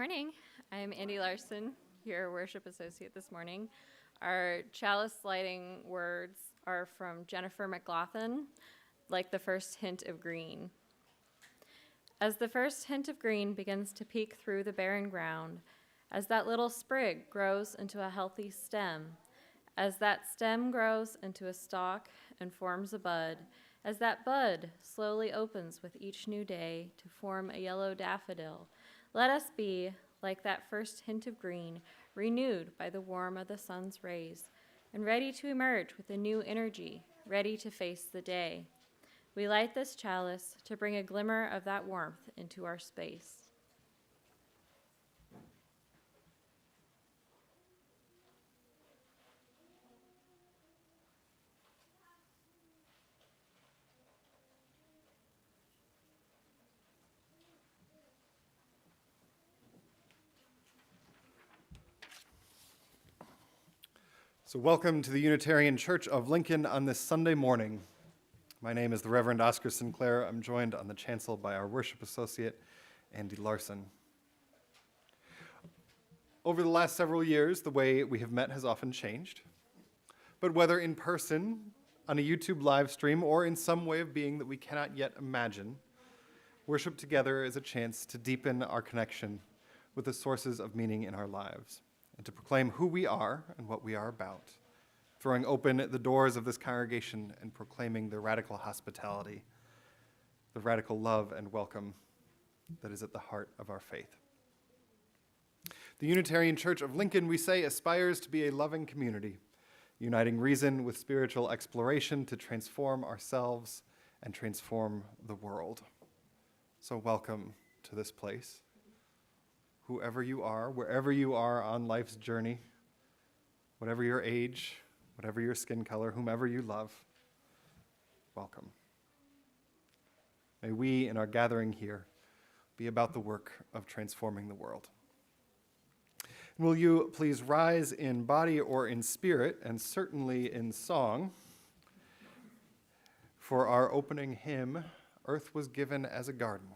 morning. I'm Andy Larson, your worship associate this morning. Our chalice lighting words are from Jennifer McLaughlin, like the first hint of green. As the first hint of green begins to peek through the barren ground, as that little sprig grows into a healthy stem, as that stem grows into a stalk and forms a bud, as that bud slowly opens with each new day to form a yellow daffodil, let us be, like that first hint of green, renewed by the warmth of the sun's rays, and ready to emerge with a new energy, ready to face the day. We light this chalice to bring a glimmer of that warmth into our space. So welcome to the Unitarian Church of Lincoln on this Sunday morning. My name is the Reverend Oscar Sinclair. I'm joined on the chancel by our worship associate, Andy Larson. Over the last several years, the way we have met has often changed. But whether in person, on a YouTube live stream, or in some way of being that we cannot yet imagine, worship together is a chance to deepen our connection with the sources of meaning in our lives, and to proclaim who we are and what we are about, throwing open the doors of this congregation and proclaiming the radical hospitality, the radical love and welcome that is at the heart of our faith. The Unitarian Church of Lincoln, we say, aspires to be a loving community, uniting reason with spiritual exploration to transform ourselves and transform the world. So welcome to this place. Whoever you are, wherever you are on life's journey, whatever your age, whatever your skin color, whomever you love, welcome. May we, in our gathering here, be about the work of transforming the world. And will you please rise in body or in spirit, and certainly in song, for our opening hymn, Earth Was Given as a Garden.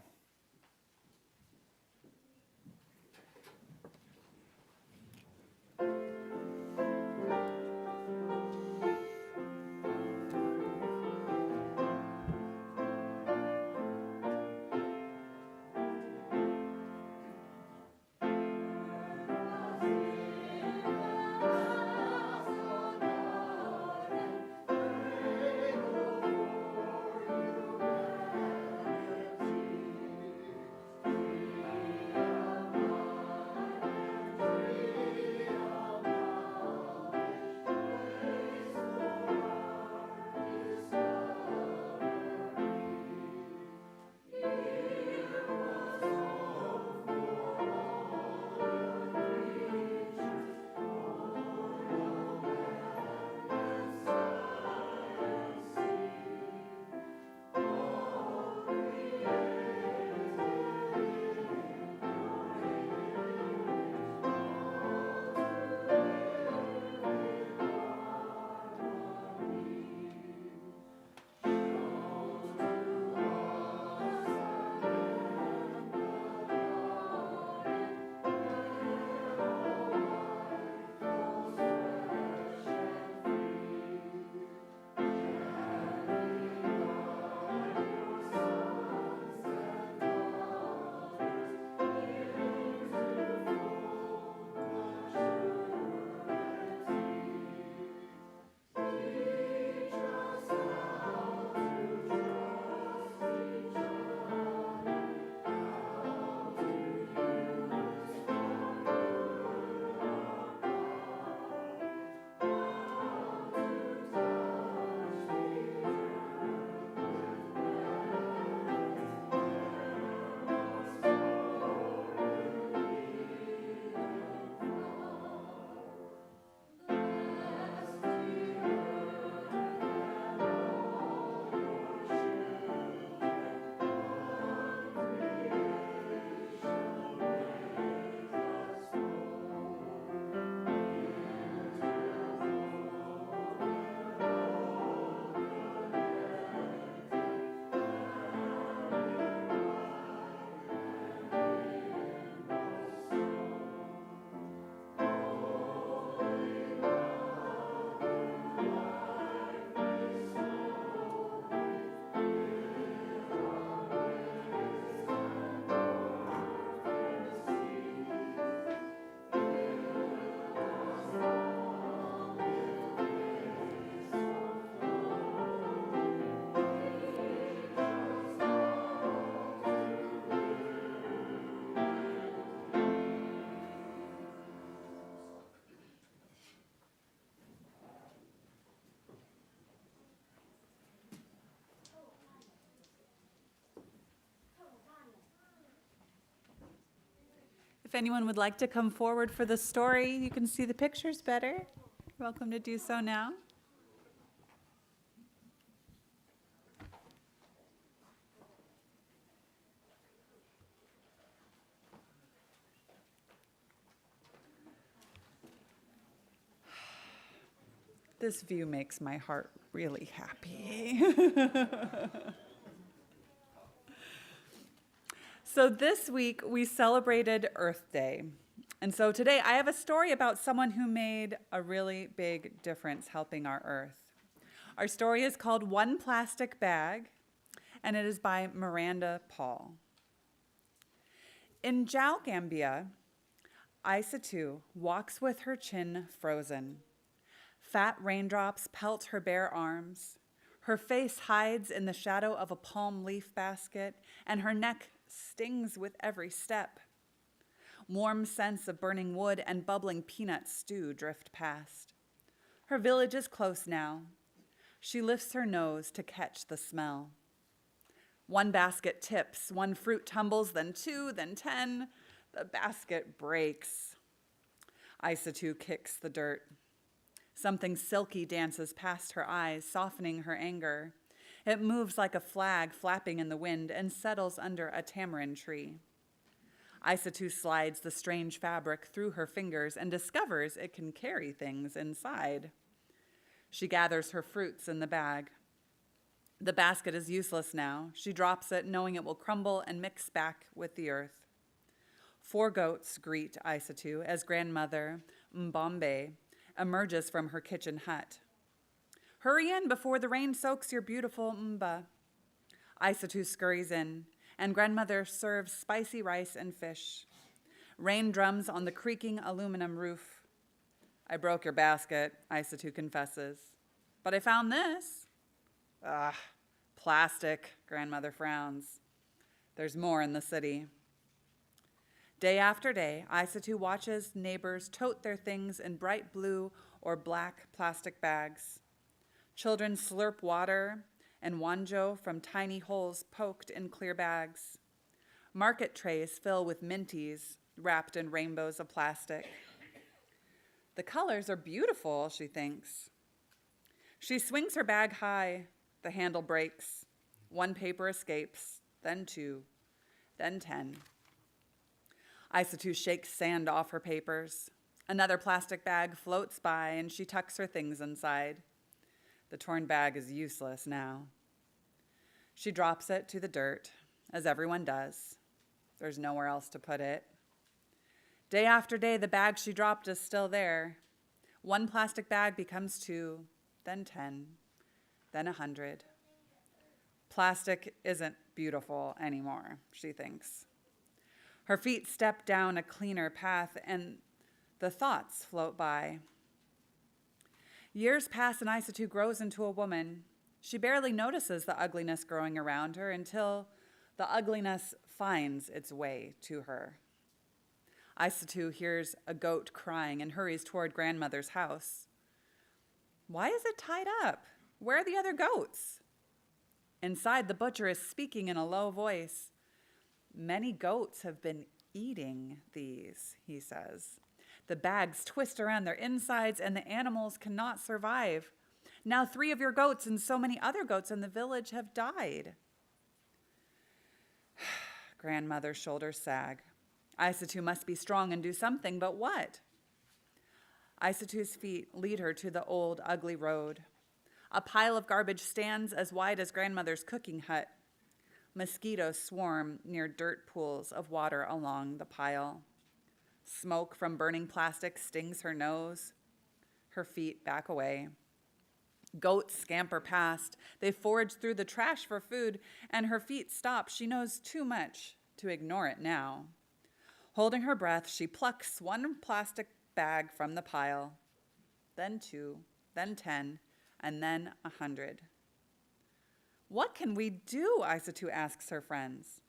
If anyone would like to come forward for the story, you can see the pictures better. Welcome to do so now. This view makes my heart really happy. So this week we celebrated Earth Day. And so today I have a story about someone who made a really big difference helping our Earth. Our story is called One Plastic Bag, and it is by Miranda Paul. In Jal, Gambia, Aissatou walks with her chin frozen. Fat raindrops pelt her bare arms. Her face hides in the shadow of a palm leaf basket, and her neck stings with every step. Warm scents of burning wood and bubbling peanut stew drift past. Her village is close now. She lifts her nose to catch the smell. One basket tips, one fruit tumbles, then 2, then 10. The basket breaks. Aissatou kicks the dirt. Something silky dances past her eyes, softening her anger. It moves like a flag flapping in the wind and settles under a tamarind tree. Aissatou slides the strange fabric through her fingers and discovers it can carry things inside. She gathers her fruits in the bag. The basket is useless now. She drops it, knowing it will crumble and mix back with the earth. 4 goats greet Aissatou as grandmother Mbombe emerges from her kitchen hut. Hurry in before the rain soaks your beautiful mba. Aissatou scurries in, and grandmother serves spicy rice and fish. Rain drums on the creaking aluminum roof. I broke your basket, Aissatou confesses. But I found this. Plastic, grandmother frowns. There's more in the city. Day after day, Aissatou watches neighbors tote their things in bright blue or black plastic bags. Children slurp water and wanjo from tiny holes poked in clear bags. Market trays fill with minties wrapped in rainbows of plastic. The colors are beautiful, she thinks. She swings her bag high. The handle breaks. 1 paper escapes, then 2, then 10. Aissatou shakes sand off her papers. Another plastic bag floats by, and she tucks her things inside. The torn bag is useless now. She drops it to the dirt, as everyone does. There's nowhere else to put it. Day after day, the bag she dropped is still there. 1 plastic bag becomes 2, then 10, then 100. Plastic isn't beautiful anymore, she thinks. Her feet step down a cleaner path, and the thoughts float by. Years pass, and Aissatou grows into a woman. She barely notices the ugliness growing around her until the ugliness finds its way to her. Aissatou hears a goat crying and hurries toward grandmother's house. Why is it tied up? Where are the other goats? Inside, the butcher is speaking in a low voice. Many goats have been eating these, he says. The bags twist around their insides and the animals cannot survive. Now 3 of your goats and so many other goats in the village have died. Grandmother's shoulders sag. Aissatou must be strong and do something, but what? Aissatou's feet lead her to the old, ugly road. A pile of garbage stands as wide as grandmother's cooking hut. Mosquitoes swarm near dirt pools of water along the pile. Smoke from burning plastic stings her nose. Her feet back away. Goats scamper past. They forage through the trash for food, and her feet stop. She knows too much to ignore it now. Holding her breath, she plucks 1 plastic bag from the pile, then 2, then 10, and then 100. What can we do? Aissatou asks her friends.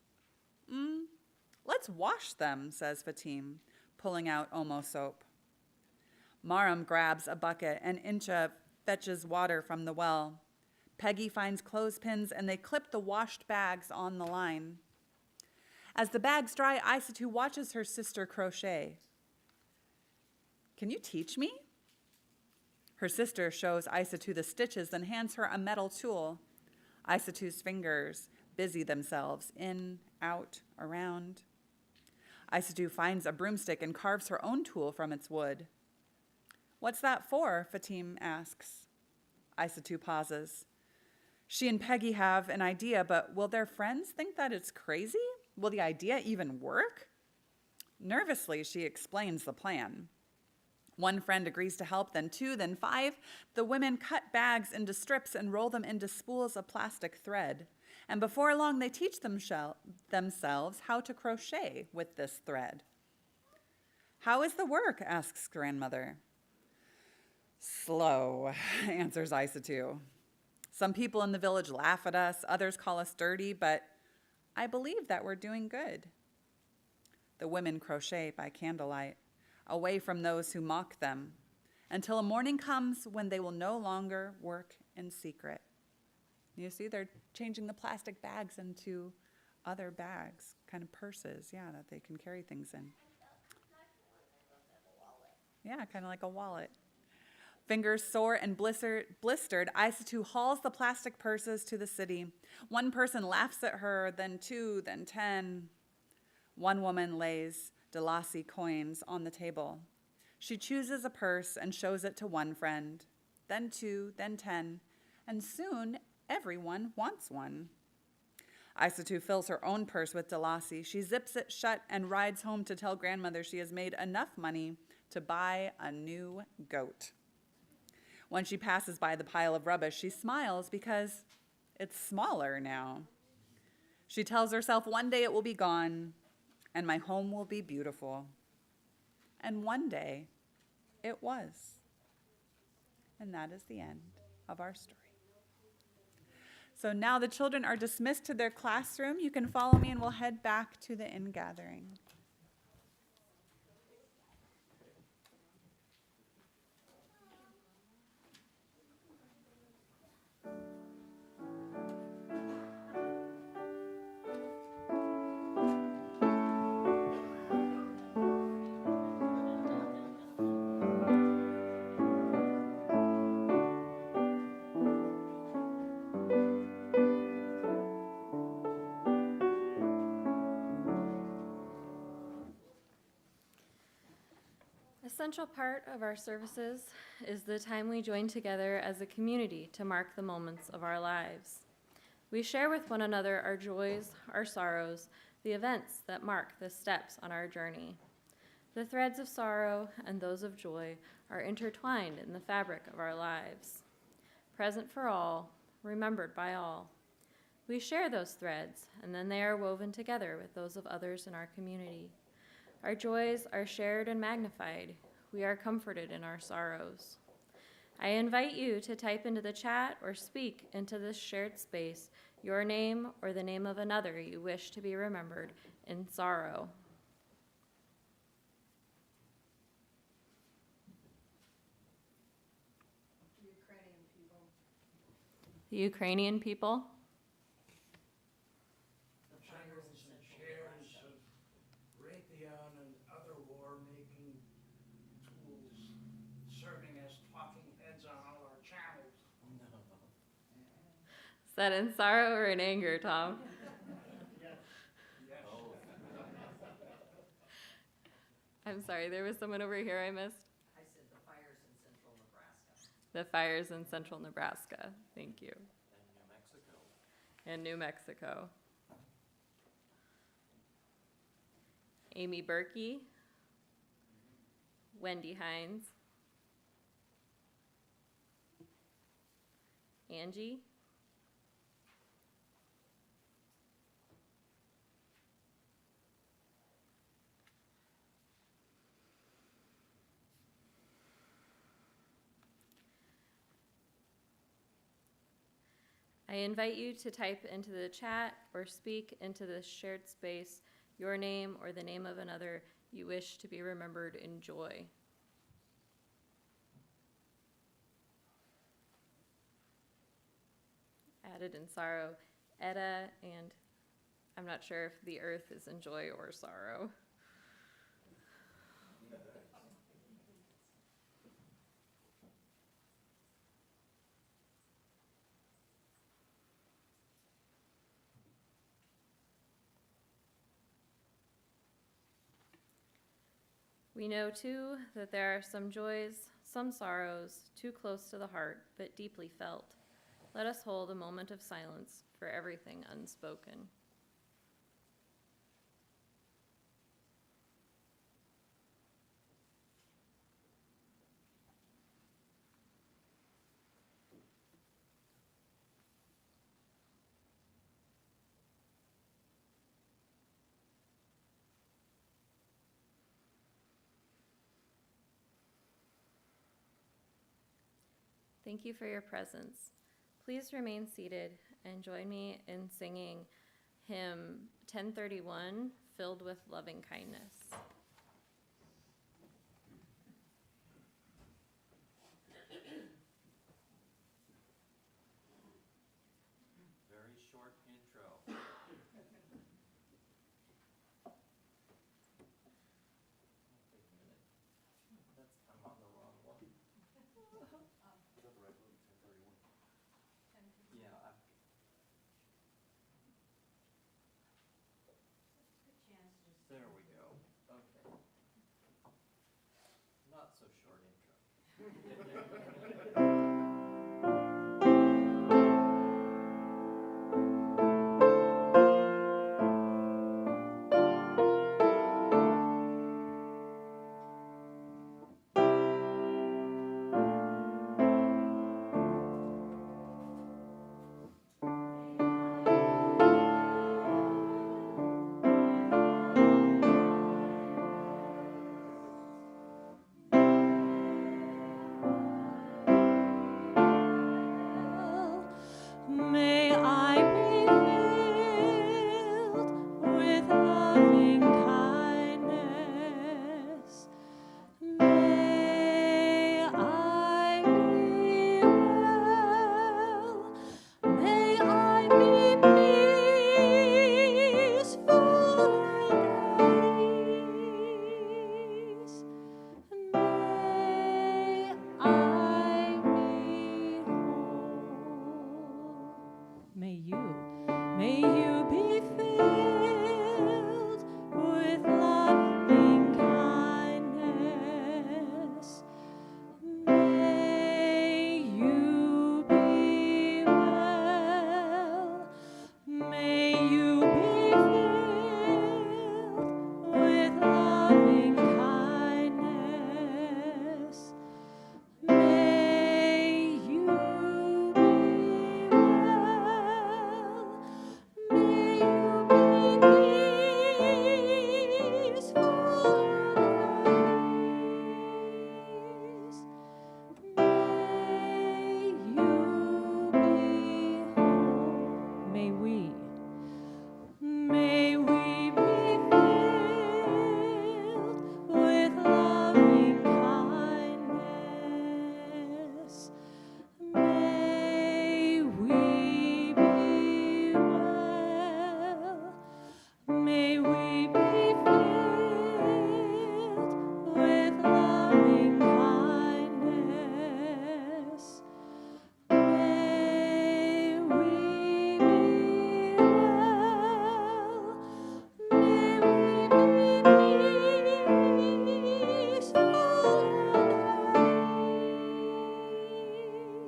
Let's wash them, says Fatim, pulling out Omo soap. Maram grabs a bucket and Incha fetches water from the well. Peggy finds clothespins and they clip the washed bags on the line. As the bags dry, Isatu watches her sister crochet. Can you teach me? Her sister shows Isatu the stitches, then hands her a metal tool. Isatu's fingers busy themselves in, out, around. Isatu finds a broomstick and carves her own tool from its wood. What's that for? Fatim asks. Isatu pauses. She and Peggy have an idea, but will their friends think that it's crazy? Will the idea even work? Nervously, she explains the plan. One friend agrees to help, then two, then five. The women cut bags into strips and roll them into spools of plastic thread. And before long, they teach themselves how to crochet with this thread. How is the work? Asks grandmother. Slow, answers Isatu. Some people in the village laugh at us, others call us dirty, but I believe that we're doing good. The women crochet by candlelight, away from those who mock them, until a morning comes when they will no longer work in secret. You see, they're changing the plastic bags into other bags, kind of purses, that they can carry things in. Yeah, kind of like a wallet. Fingers sore and blistered, Isatu hauls the plastic purses to the city. One person laughs at her, then two, then 10. One woman lays Dalasi coins on the table. She chooses a purse and shows it to one friend, then two, then 10, and soon everyone wants one. Isatu fills her own purse with Dalasi. She zips it shut and rides home to tell grandmother she has made enough money to buy a new goat. When she passes by the pile of rubbish, she smiles because it's smaller now. She tells herself one day it will be gone and my home will be beautiful. And one day it was. And that is the end of our story. So now the children are dismissed to their classroom. You can follow me and we'll head back to the in-gathering. A central part of our services is the time we join together as a community to mark the moments of our lives. We share with one another our joys, our sorrows, the events that mark the steps on our journey. The threads of sorrow and those of joy are intertwined in the fabric of our lives. Present for all, remembered by all. We share those threads, and then they are woven together with those of others in our community. Our joys are shared and magnified. We are comforted in our sorrows. I invite you to type into the chat or speak into this shared space your name or the name of another you wish to be remembered in sorrow. The Ukrainian people. Is that in sorrow or in anger, Tom? Yes. I'm sorry, there was someone over here I missed. I said the fires in central Nebraska. The fires in central Nebraska. Thank you. And New Mexico. And New Mexico. Amy Berkey. Wendy Hines. Angie. I invite you to type into the chat or speak into this shared space your name or the name of another you wish to be remembered in joy. Added in sorrow, Etta and I'm not sure if the earth is in joy or sorrow. We know, too, that there are some joys, some sorrows, too close to the heart, but deeply felt. Let us hold a moment of silence for everything unspoken. Thank you for your presence. Please remain seated and join me in singing hymn 1031, Filled with Loving Kindness. Very short intro. Take a minute. I'm on the wrong one. Yeah, there we go. Okay. Not so short intro. May I be filled with loving kindness. May I be well. May I be peaceful and at ease. May I be whole. May you be filled with loving kindness. May you be well. May you be filled with loving kindness. May you be well. May you be peaceful and at ease. May you be whole. May we be filled with loving kindness. May we be well. May we be filled with loving kindness. May we be well. May we be peaceful and at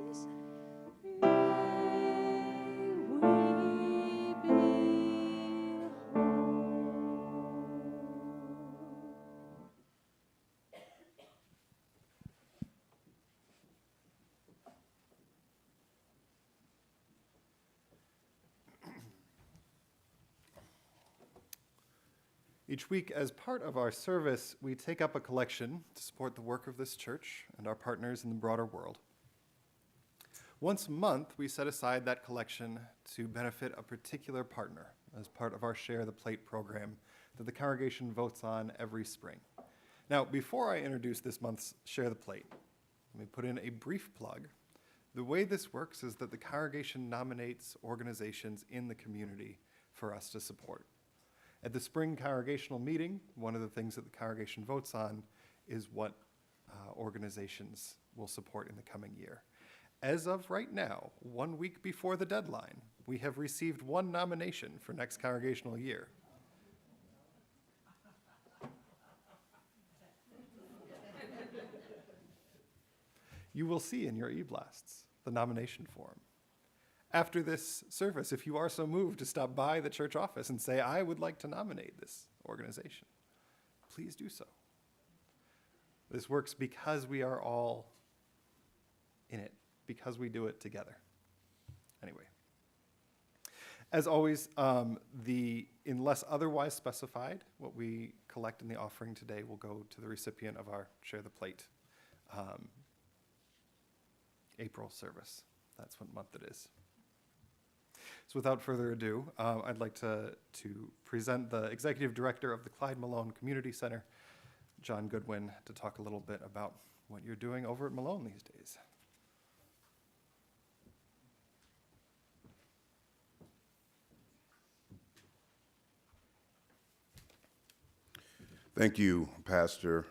ease. May we be Each week, as part of our service, we take up a collection to support the work of this church and our partners in the broader world. Once a month, we set aside that collection to benefit a particular partner as part of our Share the Plate program that the congregation votes on every spring. Now, before I introduce this month's Share the Plate, let me put in a brief plug. The way this works is that the congregation nominates organizations in the community for us to support. At the spring congregational meeting, one of the things that the congregation votes on is what organizations will support in the coming year. As of right now, 1 week before the deadline, we have received one nomination for next congregational year. You will see in your e-blasts the nomination form. After this service, if you are so moved to stop by the church office and say, I would like to nominate this organization, please do so. This works because we are all in it, because we do it together. Anyway, as always, unless otherwise specified, what we collect in the offering today will go to the recipient of our Share the Plate April service. That's what month it is. So without further ado, I'd like to present the Executive Director of the Clyde Malone Community Center, John Goodwin, to talk a little bit about what you're doing over at Malone these days. Thank you, Pastor,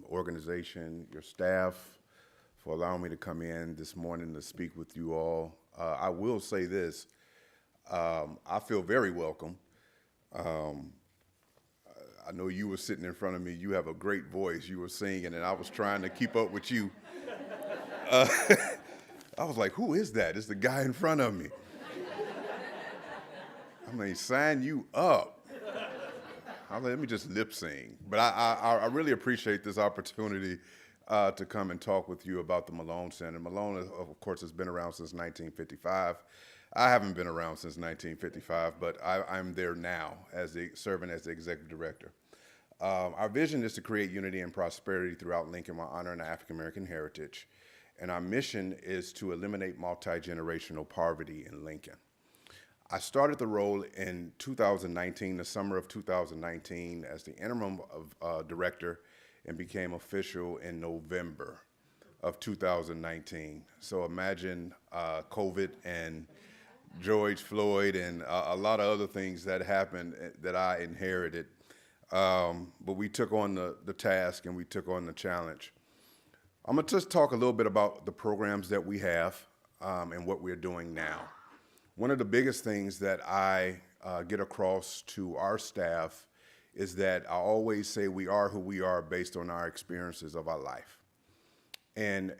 organization, your staff, for allowing me to come in this morning to speak with you all. I will say this, I feel very welcome. I know you were sitting in front of me. You have a great voice. You were singing, and I was trying to keep up with you. I was like, who is that? It's the guy in front of me. I mean, sign you up. Let me just lip sing. But I really appreciate this opportunity to come and talk with you about the Malone Center. Malone, of course, has been around since 1955. I haven't been around since 1955, but I'm there now serving as the executive director. Our vision is to create unity and prosperity throughout Lincoln while honoring our African-American heritage. And our mission is to eliminate multi-generational poverty in Lincoln. I started the role in 2019, the summer of 2019, as the interim director, and became official in November of 2019. So imagine COVID and George Floyd and a lot of other things that happened that I inherited. But we took on the task and we took on the challenge. I'm gonna just talk a little bit about the programs that we have and what we're doing now. One of the biggest things that I get across to our staff is that I always say we are who we are based on our experiences of our life. And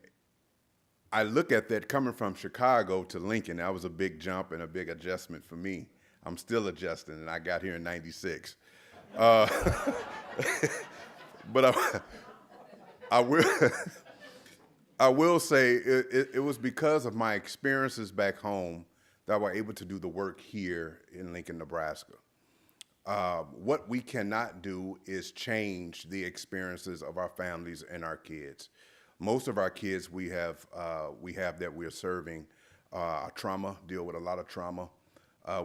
I look at that coming from Chicago to Lincoln. That was a big jump and a big adjustment for me. I'm still adjusting, and I got here in '96. But I will say it was because of my experiences back home that we're able to do the work here in Lincoln, Nebraska. What we cannot do is change the experiences of our families and our kids. Most of our kids we have that we're serving trauma, deal with a lot of trauma,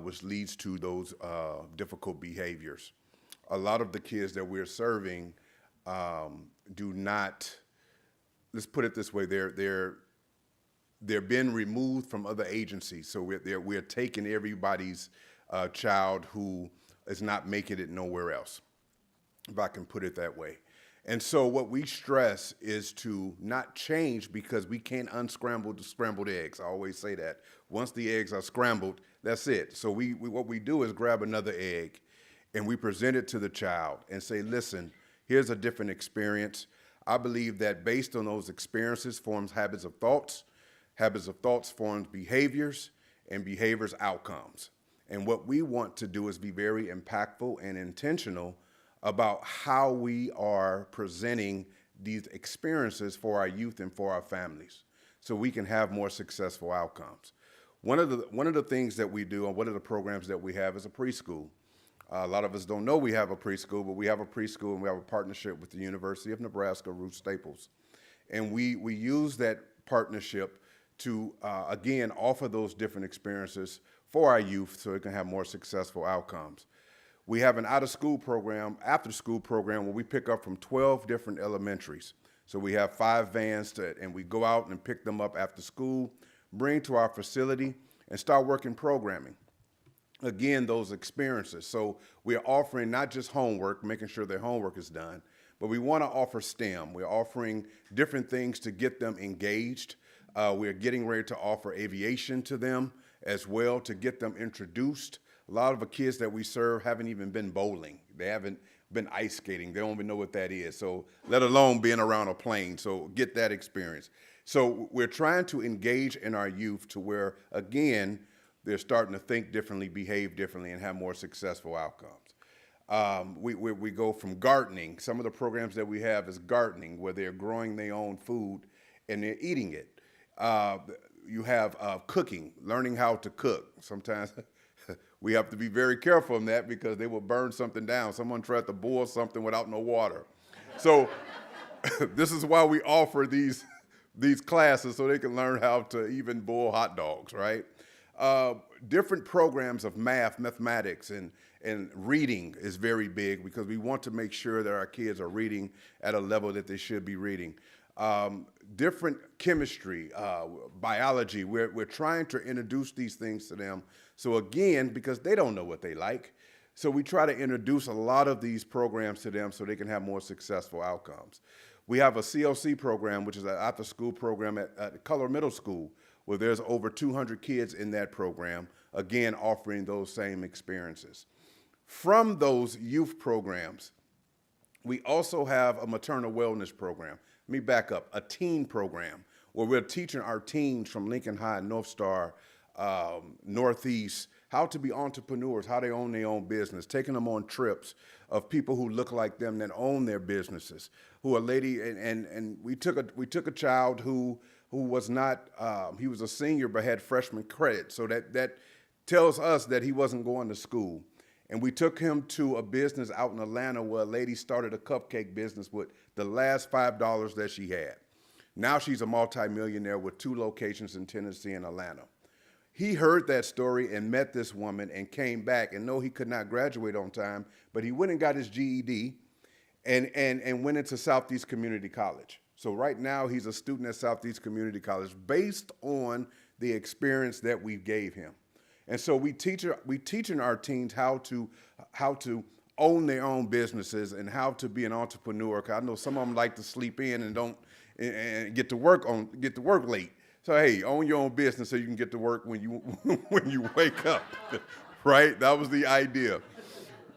which leads to those difficult behaviors. A lot of the kids that we're serving do not, let's put it this way, they're being removed from other agencies. So we're taking everybody's child who is not making it nowhere else, if I can put it that way. And so what we stress is to not change because we can't unscramble the scrambled eggs. I always say that. Once the eggs are scrambled, that's it. So what we do is grab another egg and we present it to the child and say, listen, here's a different experience. I believe that based on those experiences forms habits of thoughts forms behaviors, and behaviors outcomes. And what we want to do is be very impactful and intentional about how we are presenting these experiences for our youth and for our families so we can have more successful outcomes. One of the things that we do and one of the programs that we have is a preschool. A lot of us don't know we have a preschool, but we have a preschool and we have a partnership with the University of Nebraska, Ruth Staples. And we use that partnership to, again, offer those different experiences for our youth so it can have more successful outcomes. We have an after-school program where we pick up from 12 different elementaries. So we have 5 vans and we go out and pick them up after school, bring to our facility, and start working programming. again, those experiences. So we're offering not just homework, making sure their homework is done, but we want to offer STEM. We're offering different things to get them engaged. We're getting ready to offer aviation to them as well to get them introduced. A lot of the kids that we serve haven't even been bowling. They haven't been ice skating. They don't even know what that is. So let alone being around a plane. So get that experience. So we're trying to engage in our youth to where, again, they're starting to think differently, behave differently, and have more successful outcomes. We go from gardening. Some of the programs that we have is gardening, where they're growing their own food and they're eating it. You have cooking, learning how to cook. Sometimes we have to be very careful on that because they will burn something down. Someone tried to boil something without no water. So this is why we offer these classes, so they can learn how to even boil hot dogs, right? Different programs of mathematics, and reading is very big because we want to make sure that our kids are reading at a level that they should be reading. Different chemistry, biology, we're trying to introduce these things to them. So again, because they don't know what they like, so we try to introduce a lot of these programs to them so they can have more successful outcomes. We have a CLC program, which is an after-school program at Color Middle School, where there's over 200 kids in that program, again, offering those same experiences. From those youth programs, we also have a maternal wellness program. Let me back up, a teen program, where we're teaching our teens from Lincoln High, North Star, Northeast, how to be entrepreneurs, how they own their own business, taking them on trips of people who look like them that own their businesses, who are and we took a child who was not, he was a senior but had freshman credit, so that tells us that he wasn't going to school. And we took him to a business out in Atlanta where a lady started a cupcake business with the last $5 that she had. Now she's a multimillionaire with 2 locations in Tennessee and Atlanta. He heard that story and met this woman and came back, and no, he could not graduate on time, but he went and got his GED and went into Southeast Community College. So right now he's a student at Southeast Community College based on the experience that we gave him. And so we teaching our teens how to own their own businesses and how to be an entrepreneur. 'Cause I know some of them like to sleep in and don't and get to work late. So hey, own your own business so you can get to work when you wake up, right? That was the idea.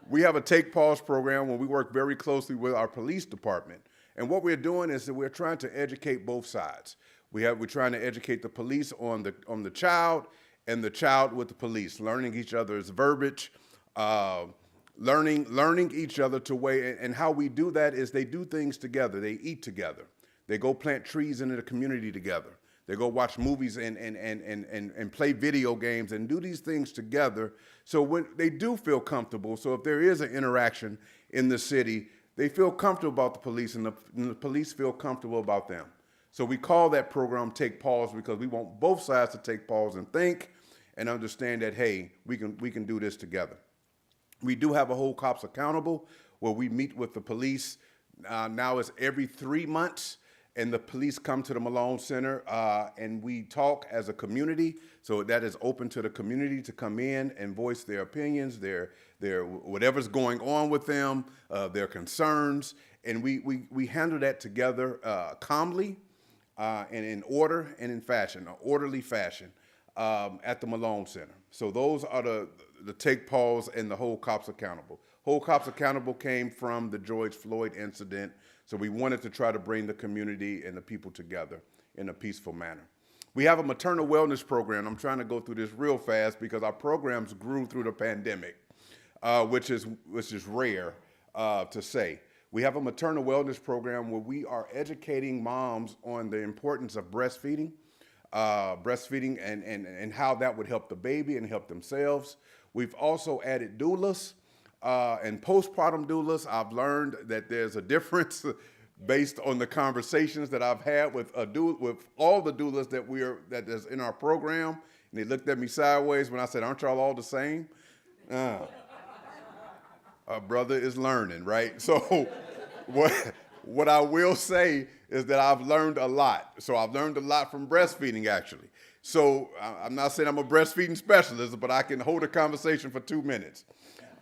We have a Take Pause program where we work very closely with our police department. And what we're doing is that we're trying to educate both sides. We're trying to educate the police on the child and the child with the police, learning each other's verbiage, learning each other to way. And how we do that is they do things together. They eat together. They go plant trees in the community together. They go watch movies and play video games and do these things together. So when they do feel comfortable, so if there is an interaction in the city, they feel comfortable about the police and the police feel comfortable about them. So we call that program Take Pause because we want both sides to take pause and think and understand that, hey, we can do this together. We do have a Hold Cops Accountable where we meet with the police. Now it's every 3 months. And the police come to the Malone Center and we talk as a community. So that is open to the community to come in and voice their opinions, their whatever's going on with them, their concerns. And we handle that together calmly and in order and in fashion, an orderly fashion at the Malone Center. So those are the Take Pause and the Hold Cops Accountable. Hold Cops Accountable came from the George Floyd incident. So we wanted to try to bring the community and the people together in a peaceful manner. We have a maternal wellness program. I'm trying to go through this real fast because our programs grew through the pandemic, which is rare to say. We have a maternal wellness program where we are educating moms on the importance of breastfeeding, and how that would help the baby and help themselves. We've also added doulas. And postpartum doulas, I've learned that there's a difference based on the conversations that I've had with all the doulas that is in our program. And they looked at me sideways when I said, "Aren't y'all all the same?" Our brother is learning, right? So what I will say is that I've learned a lot. So I've learned a lot from breastfeeding, actually. So I'm not saying I'm a breastfeeding specialist, but I can hold a conversation for 2 minutes.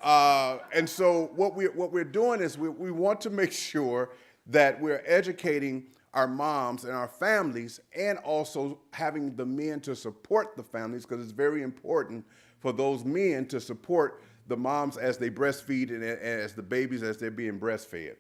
And so what we're doing is we want to make sure that we're educating our moms and our families, and also having the men to support the families, because it's very important for those men to support the moms as they breastfeed and as the babies as they're being breastfed.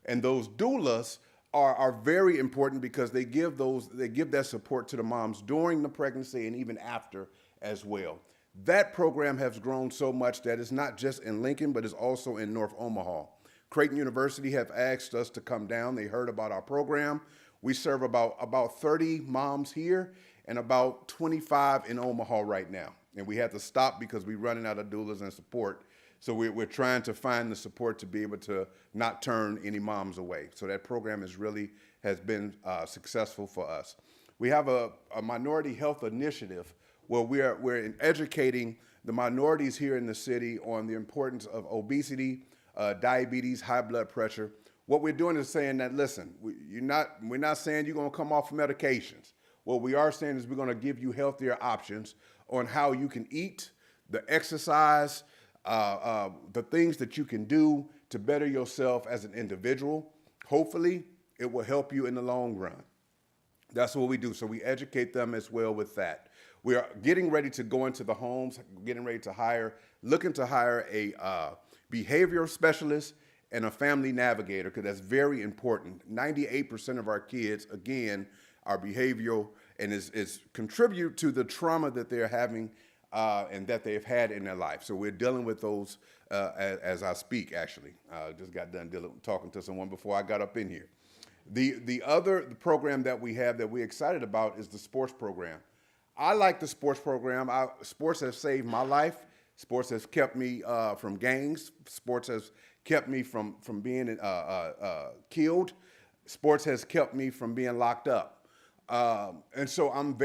And those doulas are very important because they give that support to the moms during the pregnancy and even after as well. That program has grown so much that it's not just in Lincoln, but it's also in North Omaha. Creighton University have asked us to come down. They heard about our program. We serve about 30 moms here and about 25 in Omaha right now. And we had to stop because we're running out of doulas and support. So we're trying to find the support to be able to not turn any moms away. So that program has been successful for us. We have a minority health initiative where we're educating the minorities here in the city on the importance of obesity, diabetes, high blood pressure. What we're doing is saying that, listen, we're not saying you're going to come off medications. What we are saying is we're going to give you healthier options on how you can eat, the exercise, the things that you can do to better yourself as an individual. Hopefully, it will help you in the long run. That's what we do. So we educate them as well with that. We are getting ready to go into the homes, looking to hire a behavioral specialist and a family navigator, because that's very important. 98% of our kids, again, are behavioral and is contribute to the trauma that they're having and that they've had in their life. So we're dealing with those as I speak, actually. Just got done talking to someone before I got up in here. The program that we have that we're excited about is the sports program. I like the sports program. Sports has saved my life. Sports has kept me from gangs. Sports has kept me from being killed. Sports has kept me from being locked up. And so I'm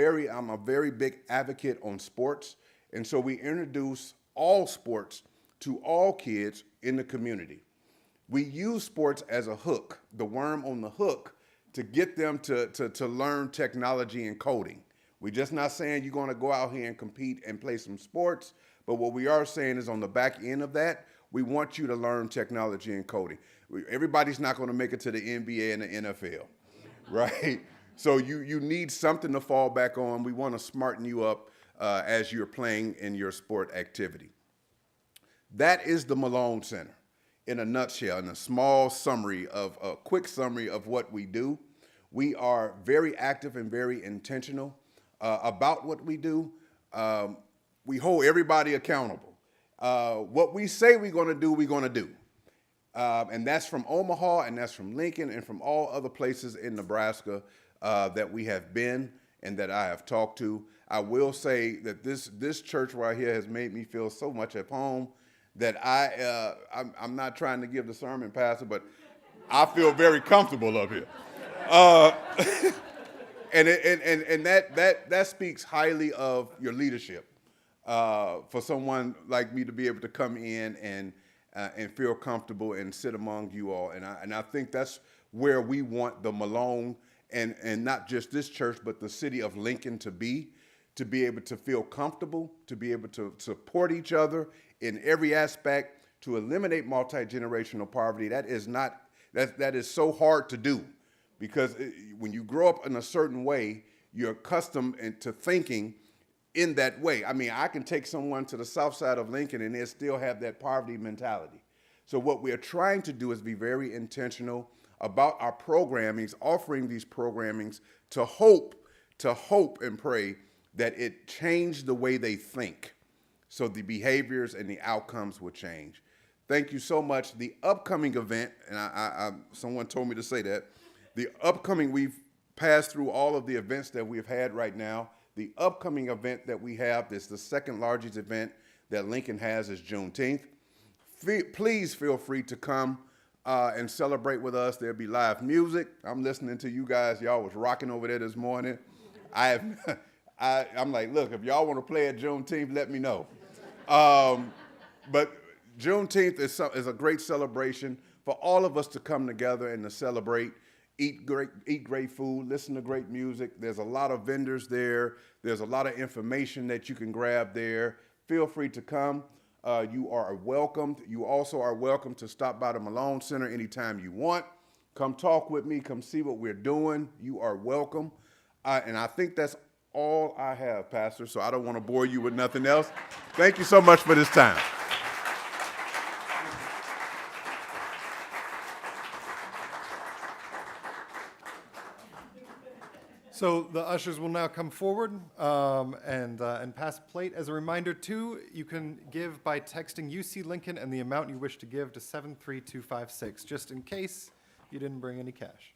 a very big advocate on sports. And so we introduce all sports to all kids in the community. We use sports as a hook, the worm on the hook, to get them to learn technology and coding. We're just not saying you're going to go out here and compete and play some sports, but what we are saying is on the back end of that, we want you to learn technology and coding. Everybody's not going to make it to the NBA and the NFL, right? So you need something to fall back on. We want to smarten you up as you're playing in your sport activity. That is the Malone Center in a nutshell, in a quick summary of what we do. We are very active and very intentional about what we do. We hold everybody accountable. What we say we're going to do, we're going to do. And that's from Omaha, and that's from Lincoln, and from all other places in Nebraska that we have been and that I have talked to. I will say that this church right here has made me feel so much at home that I'm not trying to give the sermon, Pastor, but I feel very comfortable up here. And that speaks highly of your leadership for someone like me to be able to come in and feel comfortable and sit among you all. And I think that's where we want the Malone and not just this church, but the city of Lincoln to be able to feel comfortable, to be able to support each other in every aspect, to eliminate multi-generational poverty. That is so hard to do, because when you grow up in a certain way, you're accustomed to thinking in that way. I mean, I can take someone to the south side of Lincoln and they still have that poverty mentality. So what we're trying to do is be very intentional about our programmings, offering these programmings to hope and pray that it change the way they think, so the behaviors and the outcomes will change. Thank you so much. The upcoming event, and someone told me to say that, we've passed through all of the events that we've had right now. The upcoming event that we have, this is the second largest event that Lincoln has, is Juneteenth. Please feel free to come and celebrate with us. There'll be live music. I'm listening to you guys. Y'all was rocking over there this morning. I'm like, look, if y'all want to play at Juneteenth, let me know. But Juneteenth is a great celebration for all of us to come together and to celebrate eat great food, listen to great music. There's a lot of vendors there. There's a lot of information that you can grab there. Feel free to come. You are welcomed. You also are welcome to stop by the Malone Center anytime you want. Come talk with me. Come see what we're doing. You are welcome. And I think that's all I have, Pastor, so I don't want to bore you with nothing else. Thank you so much for this time. So the ushers will now come forward and pass a plate. As a reminder, too, you can give by texting UC Lincoln and the amount you wish to give to 73256, just in case you didn't bring any cash.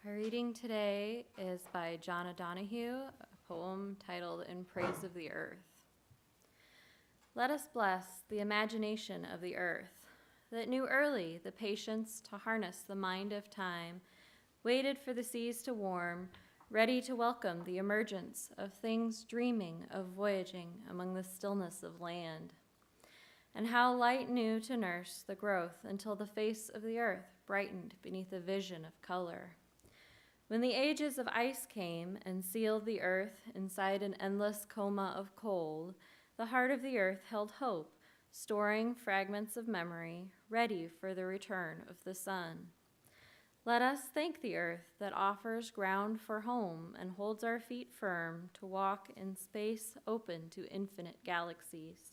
Our reading today is by John O'Donohue, a poem titled In Praise of the Earth. Let us bless the imagination of the earth, that knew early the patience to harness the mind of time, waited for the seas to warm, ready to welcome the emergence of things dreaming of voyaging among the stillness of land. And how light knew to nurse the growth until the face of the earth brightened beneath a vision of color. When the ages of ice came and sealed the earth inside an endless coma of cold, the heart of the earth held hope, storing fragments of memory, ready for the return of the sun. Let us thank the earth that offers ground for home and holds our feet firm to walk in space open to infinite galaxies.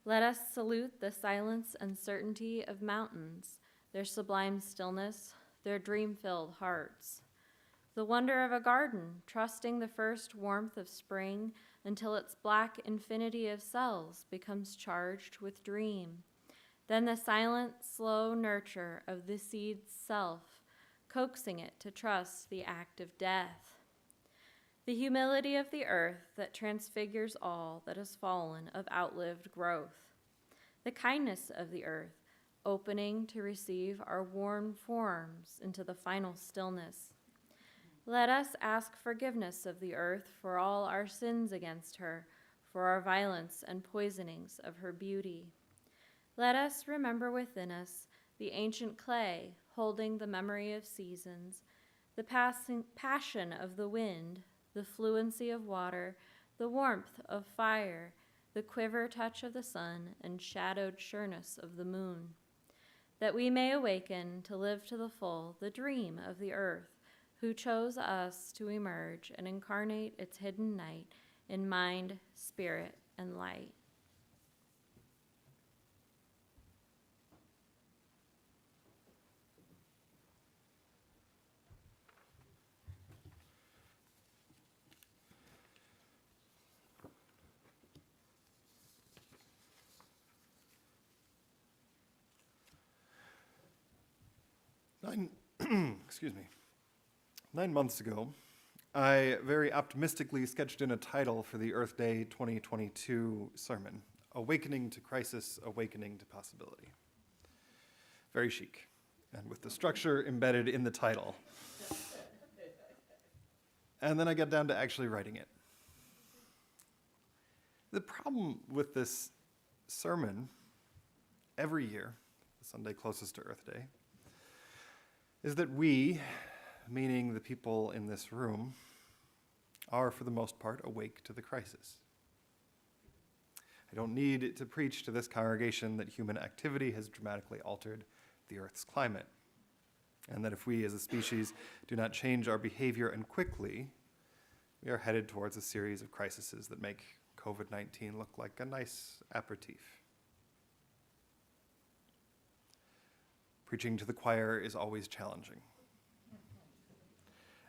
Let us salute the silence and certainty of mountains, their sublime stillness, their dream-filled hearts. The wonder of a garden, trusting the first warmth of spring until its black infinity of cells becomes charged with dream. Then the silent, slow nurture of the seed's self, coaxing it to trust the act of death. The humility of the earth that transfigures all that has fallen of outlived growth. The kindness of the earth, opening to receive our worn forms into the final stillness. Let us ask forgiveness of the earth for all our sins against her, for our violence and poisonings of her beauty. Let us remember within us the ancient clay holding the memory of seasons, the passion of the wind, the fluency of water, the warmth of fire, the quiver touch of the sun, and shadowed sureness of the moon, that we may awaken to live to the full the dream of the earth, who chose us to emerge and incarnate its hidden night in mind, spirit, and light. Excuse me. 9 months ago, I very optimistically sketched in a title for the Earth Day 2022 sermon, Awakening to Crisis, Awakening to Possibility. Very chic, and with the structure embedded in the title. And then I got down to actually writing it. The problem with this sermon every year, the Sunday closest to Earth Day, is that we, meaning the people in this room, are for the most part awake to the crisis. I don't need to preach to this congregation that human activity has dramatically altered the Earth's climate, and that if we as a species do not change our behavior and quickly, we are headed towards a series of crises that make COVID-19 look like a nice aperitif. Preaching to the choir is always challenging.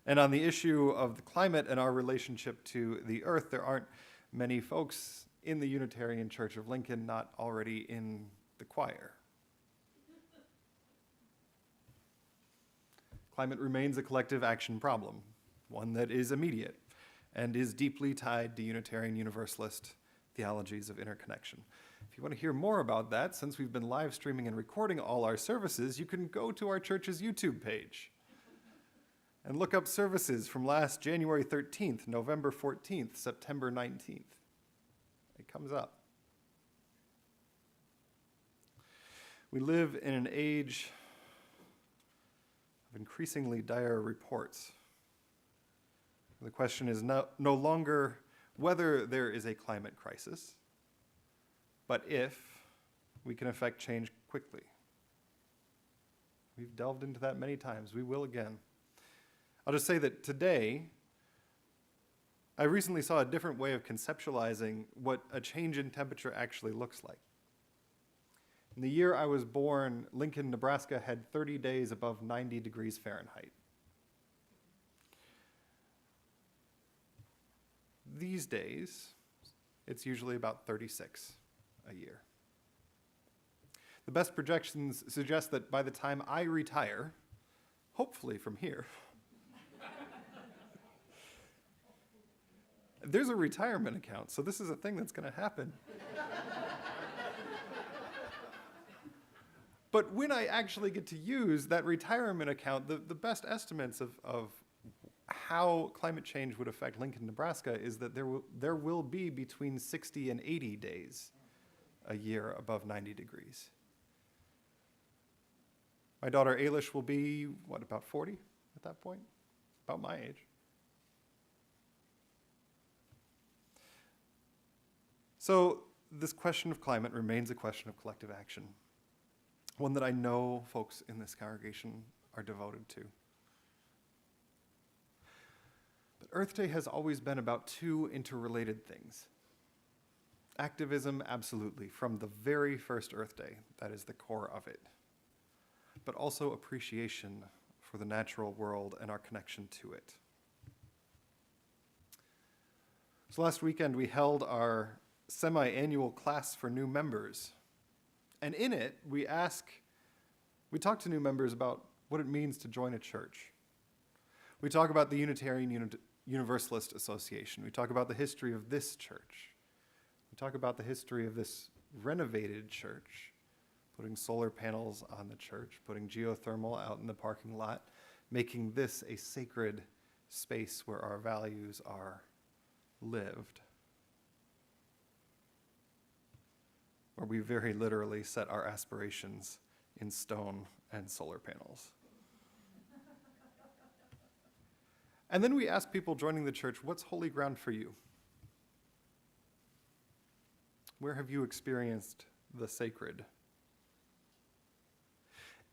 And on the issue of the climate and our relationship to the earth, there aren't many folks in the Unitarian Church of Lincoln not already in the choir. Climate remains a collective action problem, one that is immediate and is deeply tied to Unitarian Universalist theologies of interconnection. If you want to hear more about that, since we've been live streaming and recording all our services, you can go to our church's YouTube page and look up services from last January 13th, November 14th, September 19th. It comes up. We live in an age of increasingly dire reports. The question is no longer whether there is a climate crisis, but if we can affect change quickly. We've delved into that many times. We will again. I'll just say that today, I recently saw a different way of conceptualizing what a change in temperature actually looks like. In the year I was born, Lincoln, Nebraska had 30 days above 90 degrees Fahrenheit. These days, it's usually about 36 a year. The best projections suggest that by the time I retire, hopefully from here, there's a retirement account, so this is a thing that's going to happen. But when I actually get to use that retirement account, the best estimates of how climate change would affect Lincoln, Nebraska is that there will be between 60 and 80 days a year above 90 degrees. My daughter Ailish will be, about 40 at that point? About my age. So this question of climate remains a question of collective action, one that I know folks in this congregation are devoted to. But Earth Day has always been about two interrelated things. Activism, absolutely, from the very first Earth Day, that is the core of it. But also appreciation for the natural world and our connection to it. So last weekend we held our semi-annual class for new members. And in it, we talk to new members about what it means to join a church. We talk about the Unitarian Universalist Association. We talk about the history of this church. We talk about the history of this renovated church, putting solar panels on the church, putting geothermal out in the parking lot, making this a sacred space where our values are lived, where we very literally set our aspirations in stone and solar panels. And then we ask people joining the church, what's holy ground for you? Where have you experienced the sacred?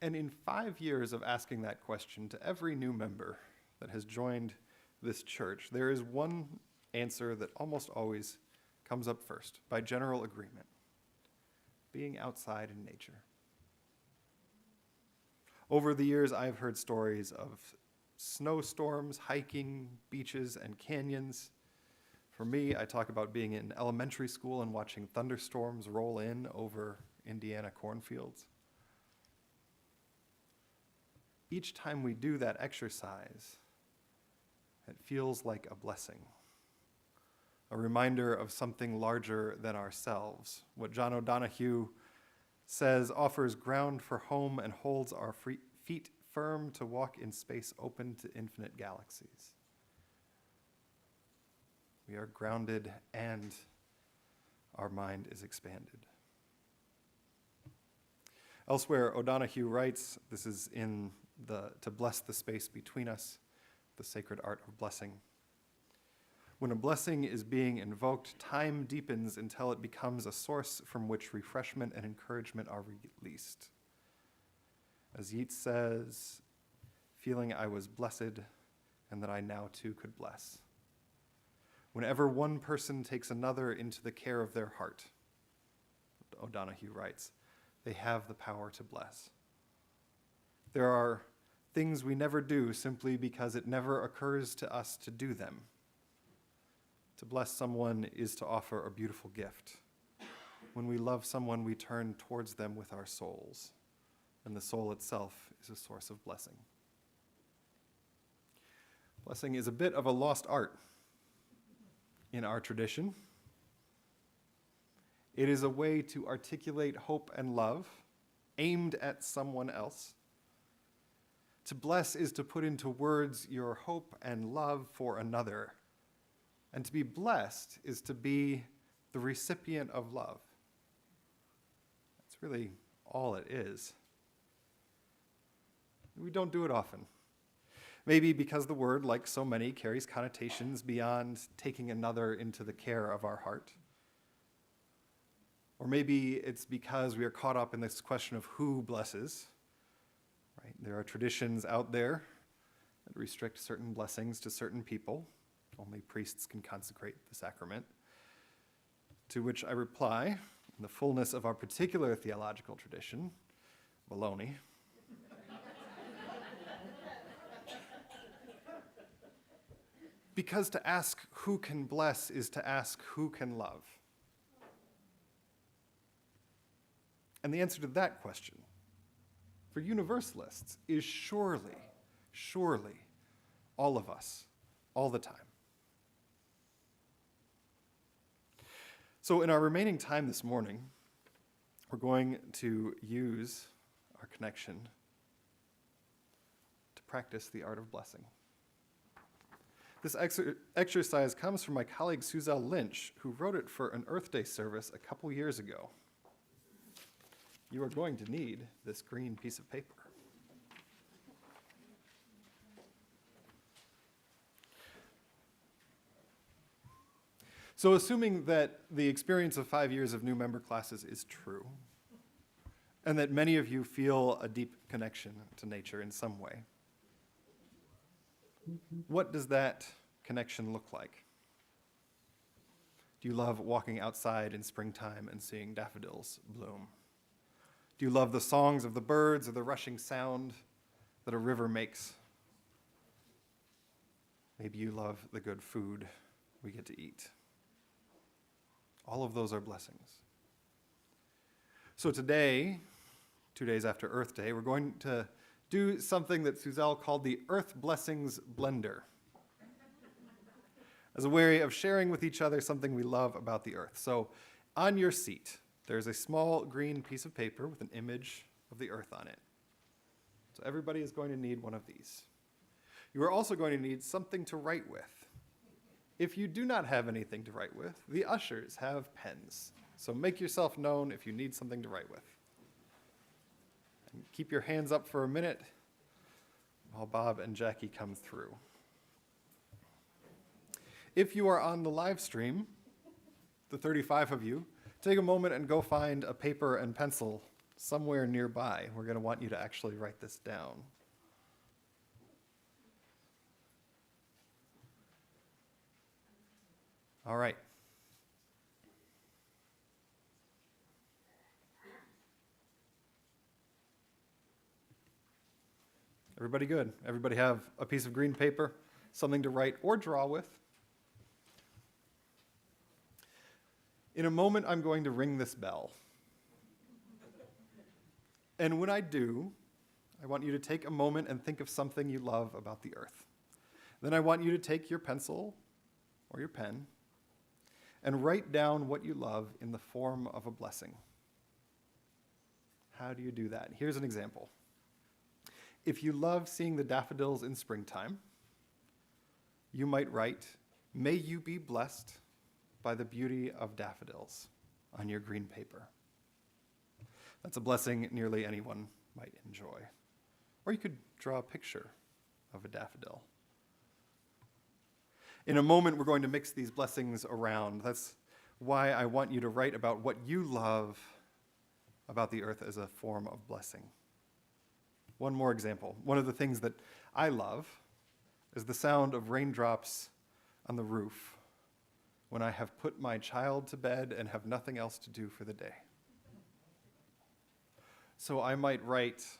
And in 5 years of asking that question to every new member that has joined this church, there is one answer that almost always comes up first, by general agreement: being outside in nature. Over the years, I've heard stories of snowstorms, hiking, beaches, and canyons. For me, I talk about being in elementary school and watching thunderstorms roll in over Indiana cornfields. Each time we do that exercise, It feels like a blessing, a reminder of something larger than ourselves. What John O'Donohue says offers ground for home and holds our feet firm to walk in space open to infinite galaxies. We are grounded and our mind is expanded. Elsewhere, O'Donohue writes, this is in the To Bless the Space Between Us, the sacred art of blessing. When a blessing is being invoked, time deepens until it becomes a source from which refreshment and encouragement are released. As Yeats says, feeling I was blessed and that I now too could bless. Whenever one person takes another into the care of their heart, O'Donohue writes, they have the power to bless. There are things we never do simply because it never occurs to us to do them. To bless someone is to offer a beautiful gift. When we love someone, we turn towards them with our souls, and the soul itself is a source of blessing. Blessing is a bit of a lost art in our tradition. It is a way to articulate hope and love aimed at someone else. To bless is to put into words your hope and love for another. And to be blessed is to be the recipient of love. That's really all it is. We don't do it often. Maybe because the word, like so many, carries connotations beyond taking another into the care of our heart. Or maybe it's because we are caught up in this question of who blesses. Right? There are traditions out there that restrict certain blessings to certain people. Only priests can consecrate the sacrament. To which I reply, in the fullness of our particular theological tradition, baloney. Because to ask who can bless is to ask who can love. And the answer to that question, for universalists, is surely, surely, all of us, all the time. So in our remaining time this morning, we're going to use our connection to practice the art of blessing. This exercise comes from my colleague Suzelle Lynch, who wrote it for an Earth Day service a couple years ago. You are going to need this green piece of paper. So assuming that the experience of 5 years of new member classes is true, and that many of you feel a deep connection to nature in some way, what does that connection look like? Do you love walking outside in springtime and seeing daffodils bloom? Do you love the songs of the birds or the rushing sound that a river makes? Maybe you love the good food we get to eat. All of those are blessings. So today, 2 days after Earth Day, we're going to do something that Suzelle called the Earth Blessings Blender, as a way of sharing with each other something we love about the earth. So on your seat, there's a small green piece of paper with an image of the earth on it. So everybody is going to need one of these. You are also going to need something to write with. If you do not have anything to write with, the ushers have pens. So make yourself known if you need something to write with. And keep your hands up for a minute while Bob and Jackie come through. If you are on the live stream, the 35 of you, take a moment and go find a paper and pencil somewhere nearby. We're going to want you to actually write this down. All right. Everybody good? Everybody have a piece of green paper, something to write or draw with? In a moment, I'm going to ring this bell. And when I do, I want you to take a moment and think of something you love about the earth. Then I want you to take your pencil or your pen and write down what you love in the form of a blessing. How do you do that? Here's an example. If you love seeing the daffodils in springtime, you might write, "May you be blessed by the beauty of daffodils," on your green paper. That's a blessing nearly anyone might enjoy. Or you could draw a picture of a daffodil. In a moment, we're going to mix these blessings around. That's why I want you to write about what you love about the earth as a form of blessing. One more example. One of the things that I love is the sound of raindrops on the roof when I have put my child to bed and have nothing else to do for the day. So I might write,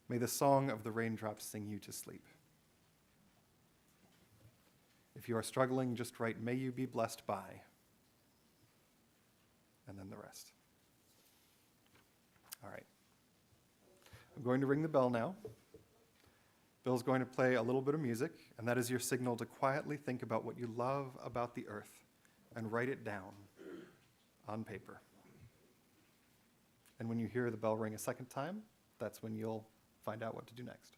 "May the song of the raindrops sing you to sleep." If you are struggling, just write, "May you be blessed by," and then the rest. All right. I'm going to ring the bell now. Bill's going to play a little bit of music, and that is your signal to quietly think about what you love about the earth and write it down on paper. And when you hear the bell ring a second time, that's when you'll find out what to do next.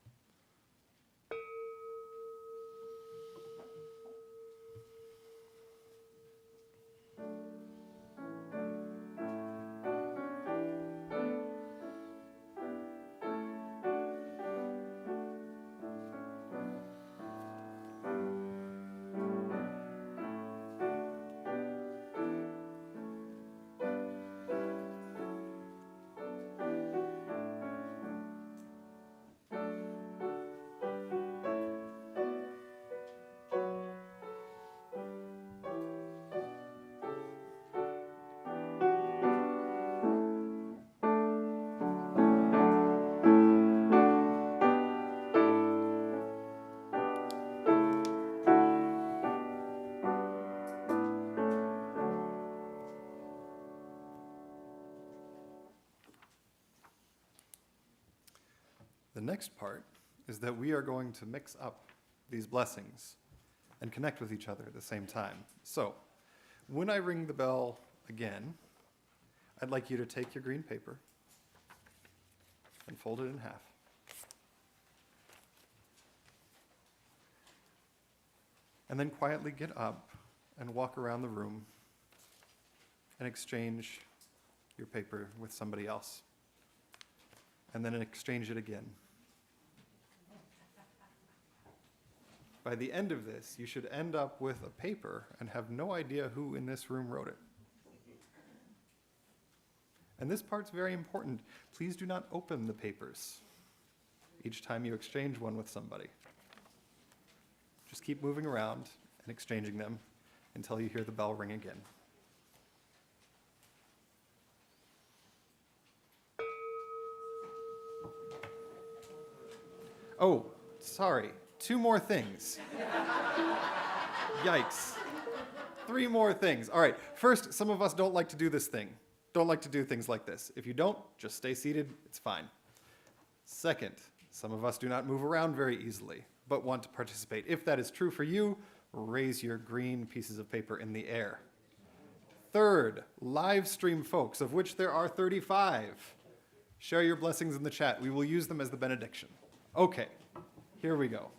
The next part is that we are going to mix up these blessings and connect with each other at the same time. So, when I ring the bell again, I'd like you to take your green paper and fold it in half. And then quietly get up and walk around the room and exchange your paper with somebody else. And then exchange it again. By the end of this, you should end up with a paper and have no idea who in this room wrote it. And this part's very important. Please do not open the papers each time you exchange one with somebody. Just keep moving around and exchanging them until you hear the bell ring again. Oh, sorry. 2 more things. Yikes. 3 more things. All right. First, some of us don't like to do this thing. Don't like to do things like this. If you don't, just stay seated. It's fine. Second, some of us do not move around very easily, but want to participate. If that is true for you, raise your green pieces of paper in the air. Third, live stream folks, of which there are 35. Share your blessings in the chat. We will use them as the benediction. Okay, here we go.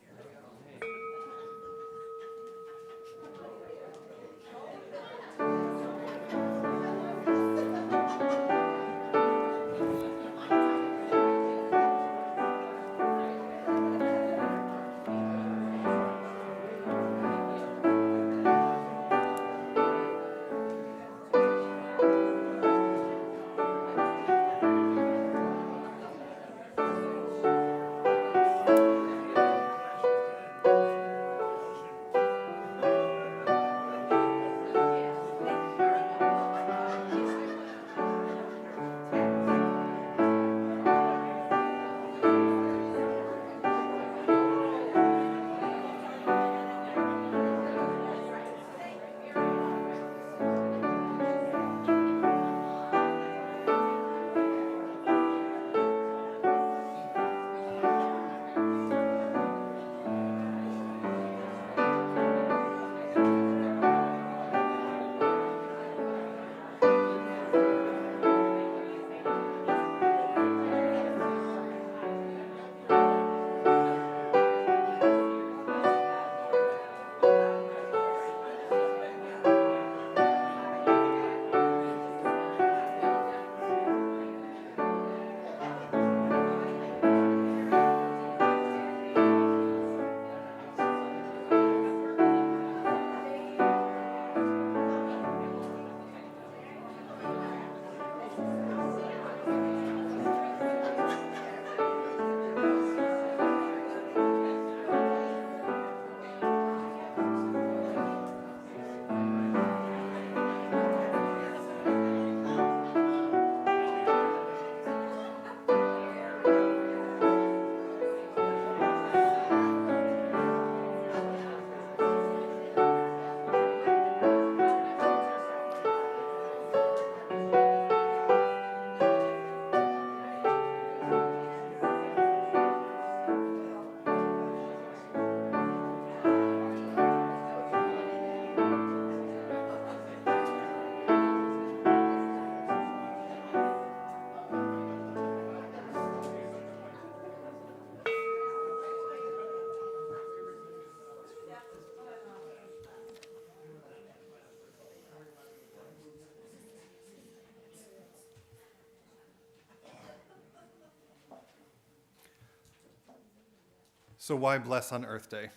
So why bless on Earth Day?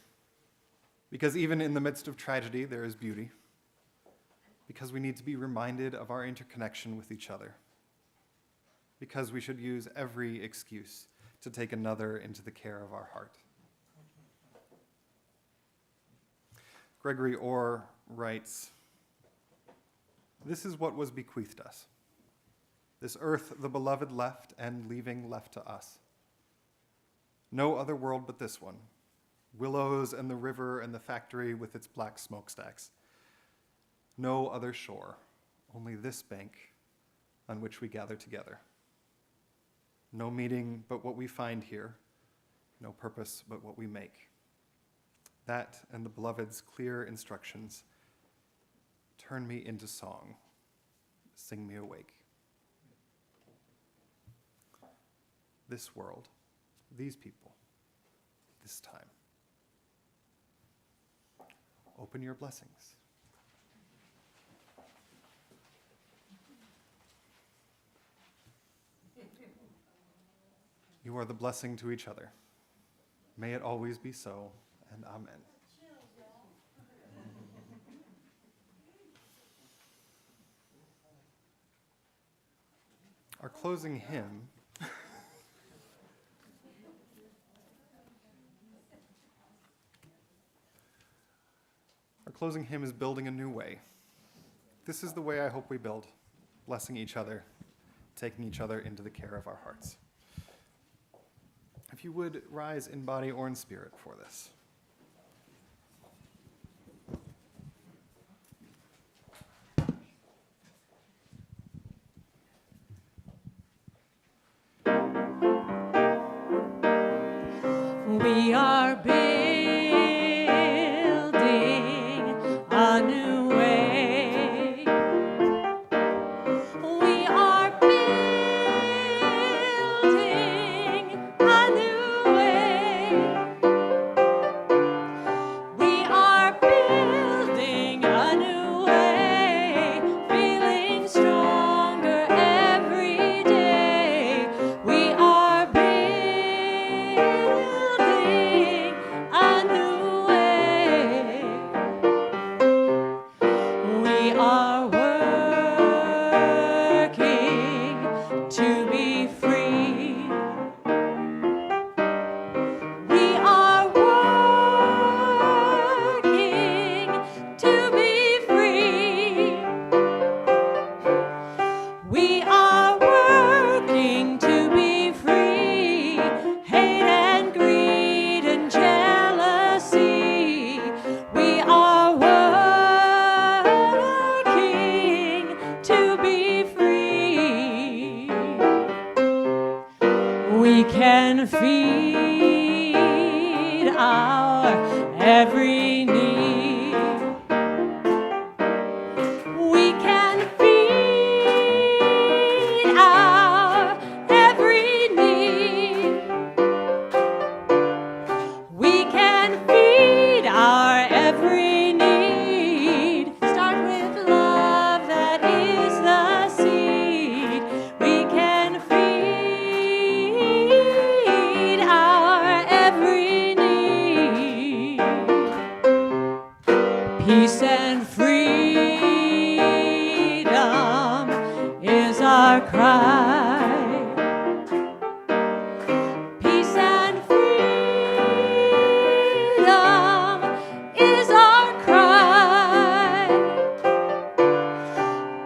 Because even in the midst of tragedy, there is beauty. Because we need to be reminded of our interconnection with each other. Because we should use every excuse to take another into the care of our heart. Gregory Orr writes, "This is what was bequeathed us. This earth the beloved left and leaving left to us. No other world but this one. Willows and the river and the factory with its black smokestacks. No other shore, only this bank on which we gather together. No meaning but what we find here, no purpose but what we make. That and the beloved's clear instructions turn me into song, sing me awake. This world, these people, this time. Open your blessings." You are the blessing to each other. May it always be so, and amen. Our closing hymn is Building a New Way. This is the way I hope we build, blessing each other, taking each other into the care of our hearts. If you would rise in body or in spirit for this. We are building a new way. We are building a new way. We are building a new way, feeling stronger every day. We are building a new way. We are working to be free. We are working to be free. We are working to be free. Hate and greed and jealousy. We are working to be free. We can feed our every need. We can feed our every need. We can feed our every need. Start with love, that is the seed. We can feed our every need. Peace and freedom is our cry. Peace and freedom is our cry.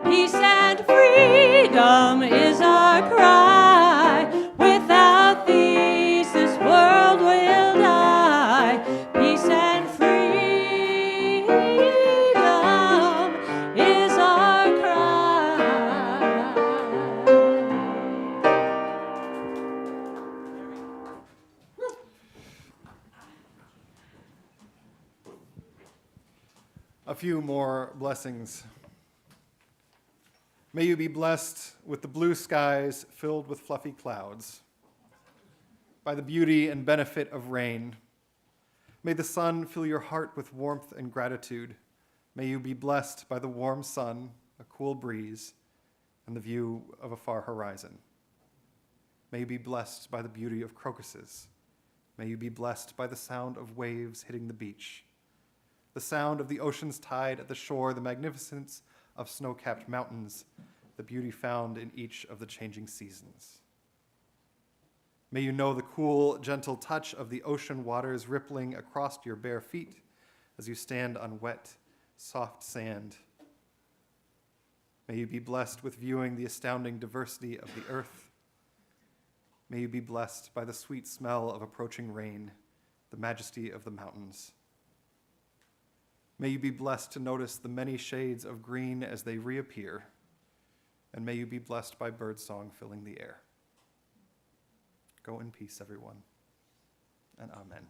Peace and freedom is our cry. Without these, this world will die. Peace and freedom is our cry. A few more blessings. May you be blessed with the blue skies filled with fluffy clouds, by the beauty and benefit of rain. May the sun fill your heart with warmth and gratitude. May you be blessed by the warm sun, a cool breeze, and the view of a far horizon. May you be blessed by the beauty of crocuses, May you be blessed by the sound of waves hitting the beach, the sound of the ocean's tide at the shore, the magnificence of snow-capped mountains, the beauty found in each of the changing seasons. May you know the cool, gentle touch of the ocean waters rippling across your bare feet as you stand on wet, soft sand. May you be blessed with viewing the astounding diversity of the earth. May you be blessed by the sweet smell of approaching rain, the majesty of the mountains. May you be blessed to notice the many shades of green as they reappear, and may you be blessed by birdsong filling the air. Go in peace, everyone, and amen.